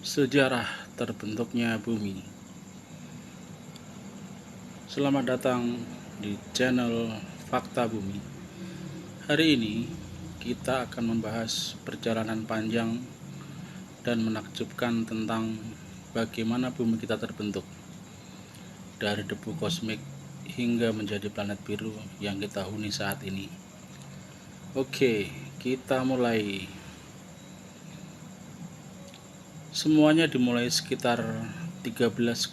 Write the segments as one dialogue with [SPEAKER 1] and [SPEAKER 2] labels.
[SPEAKER 1] Sejarah terbentuknya bumi. Selamat datang di channel Fakta Bumi. Hari ini kita akan membahas perjalanan panjang dan menakjubkan tentang bagaimana bumi kita terbentuk dari debu kosmik hingga menjadi planet biru yang kita huni saat ini. Oke, kita mulai. Semuanya dimulai sekitar 13,8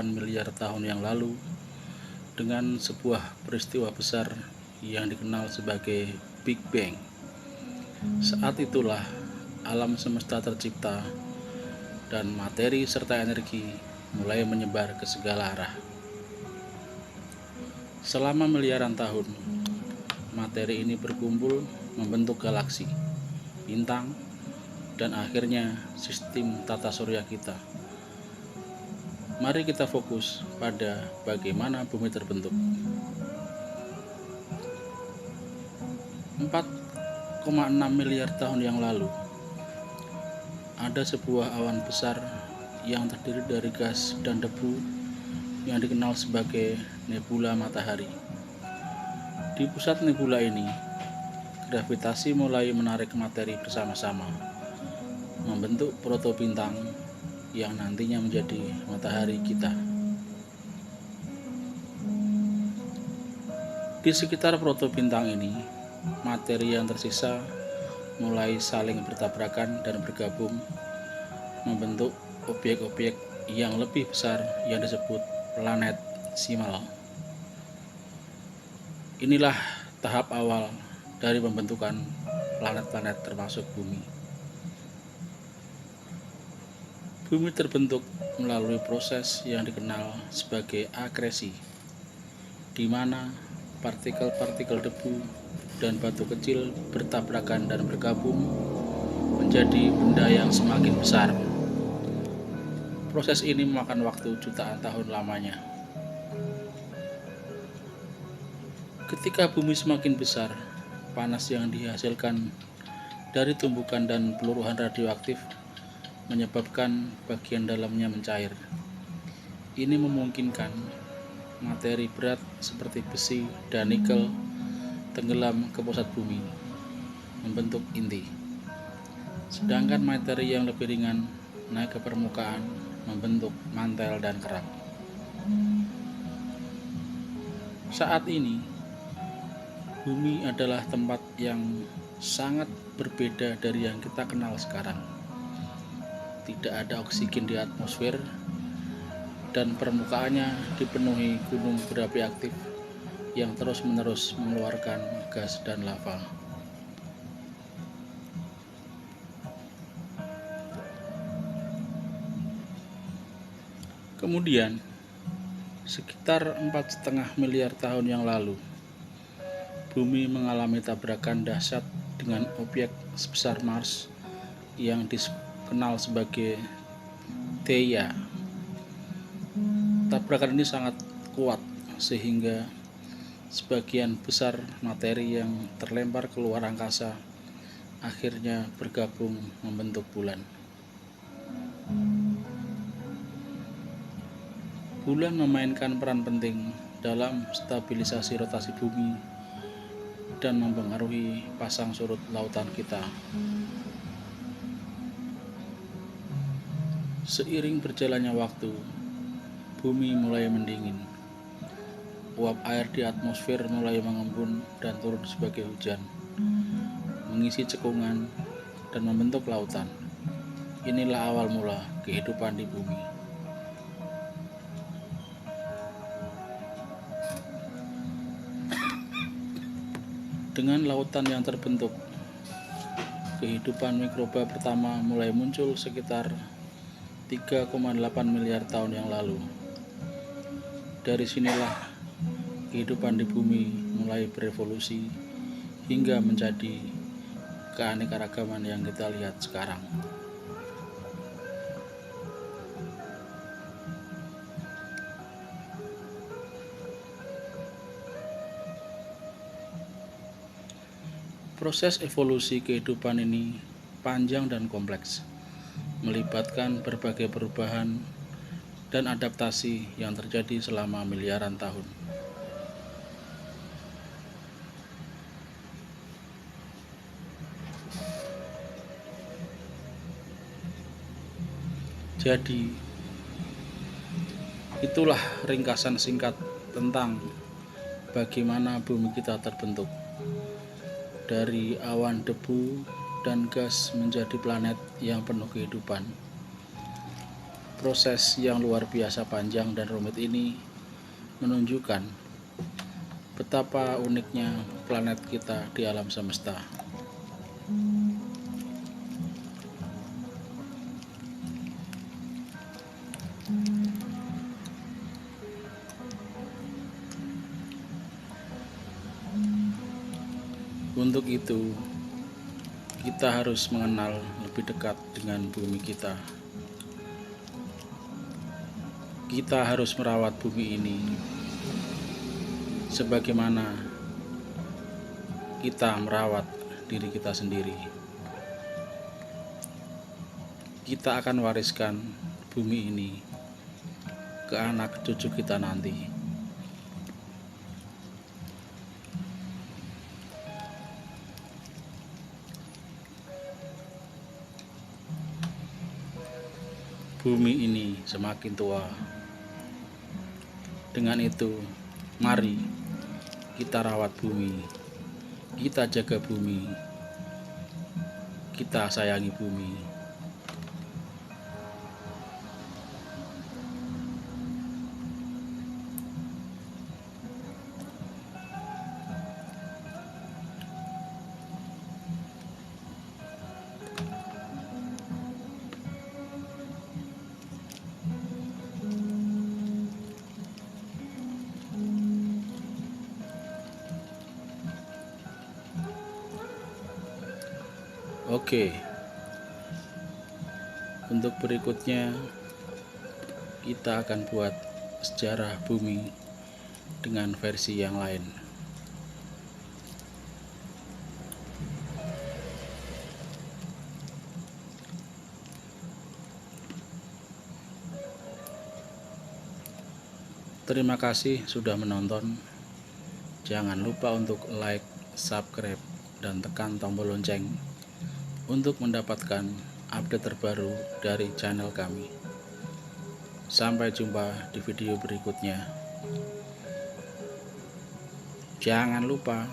[SPEAKER 1] miliar tahun yang lalu dengan sebuah peristiwa besar yang dikenal sebagai Big Bang. Saat itulah alam semesta tercipta dan materi serta energi mulai menyebar ke segala arah. Selama miliaran tahun, materi ini berkumpul membentuk galaksi, bintang, dan akhirnya sistem tata surya kita. Mari kita fokus pada bagaimana bumi terbentuk. 4,6 miliar tahun yang lalu, ada sebuah awan besar yang terdiri dari gas dan debu yang dikenal sebagai nebula matahari. Di pusat nebula ini, gravitasi mulai menarik materi bersama-sama, membentuk protobintang yang nantinya menjadi matahari kita. Di sekitar protobintang ini, materi yang tersisa mulai saling bertabrakan dan bergabung membentuk objek-objek yang lebih besar yang disebut planet simal. Inilah tahap awal dari pembentukan planet-planet termasuk bumi. Bumi terbentuk melalui proses yang dikenal sebagai akresi, di mana partikel-partikel debu dan batu kecil bertabrakan dan bergabung menjadi benda yang semakin besar. Proses ini memakan waktu jutaan tahun lamanya. Ketika bumi semakin besar, panas yang dihasilkan dari tumbukan dan peluruhan radioaktif menyebabkan bagian dalamnya mencair. Ini memungkinkan materi berat seperti besi dan nikel tenggelam ke pusat bumi, membentuk inti. Sedangkan materi yang lebih ringan naik ke permukaan, membentuk mantel dan kerak. Saat ini, bumi adalah tempat yang sangat berbeda dari yang kita kenal sekarang. Tidak ada oksigen di atmosfer dan permukaannya dipenuhi gunung berapi aktif yang terus-menerus mengeluarkan gas dan lava. Kemudian, sekitar 4,5 miliar tahun yang lalu, bumi mengalami tabrakan dahsyat dengan objek sebesar Mars yang dikenal sebagai Theia. Tabrakan ini sangat kuat sehingga sebagian besar materi yang terlempar keluar angkasa akhirnya bergabung membentuk bulan. Bulan memainkan peran penting dalam stabilisasi rotasi bumi dan mempengaruhi pasang surut lautan kita. Seiring berjalannya waktu, bumi mulai mendingin. Uap air di atmosfer mulai mengembun dan turun sebagai hujan, mengisi cekungan dan membentuk lautan. Inilah awal mula kehidupan di bumi. Dengan lautan yang terbentuk, kehidupan mikroba pertama mulai muncul sekitar 3,8 miliar tahun yang lalu. Dari sinilah kehidupan di bumi mulai berevolusi hingga menjadi keanekaragaman yang kita lihat sekarang. Proses evolusi kehidupan ini panjang dan kompleks. melibatkan berbagai perubahan dan adaptasi yang terjadi selama miliaran tahun. Jadi, itulah ringkasan singkat tentang bagaimana bumi kita terbentuk. Dari awan debu dan gas menjadi planet yang penuh kehidupan. Proses yang luar biasa panjang dan rumit ini menunjukkan betapa uniknya planet kita di alam semesta. Untuk itu, kita harus mengenal lebih dekat dengan bumi kita. Kita harus merawat bumi ini sebagaimana kita merawat diri kita sendiri. Kita akan wariskan bumi ini ke anak cucu kita nanti. Bumi ini semakin tua. Dengan itu, mari kita rawat bumi, kita jaga bumi, kita sayangi bumi. Oke, untuk berikutnya kita akan buat sejarah bumi dengan versi yang lain. Terima kasih sudah menonton. Jangan lupa untuk like, subscribe, dan tekan tombol lonceng untuk mendapatkan update terbaru dari channel kami. Sampai jumpa di video berikutnya. Jangan lupa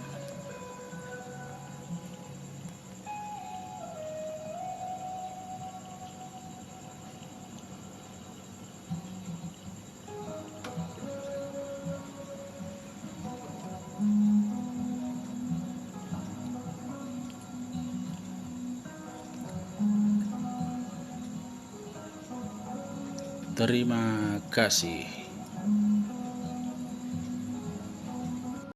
[SPEAKER 1] terima kasih.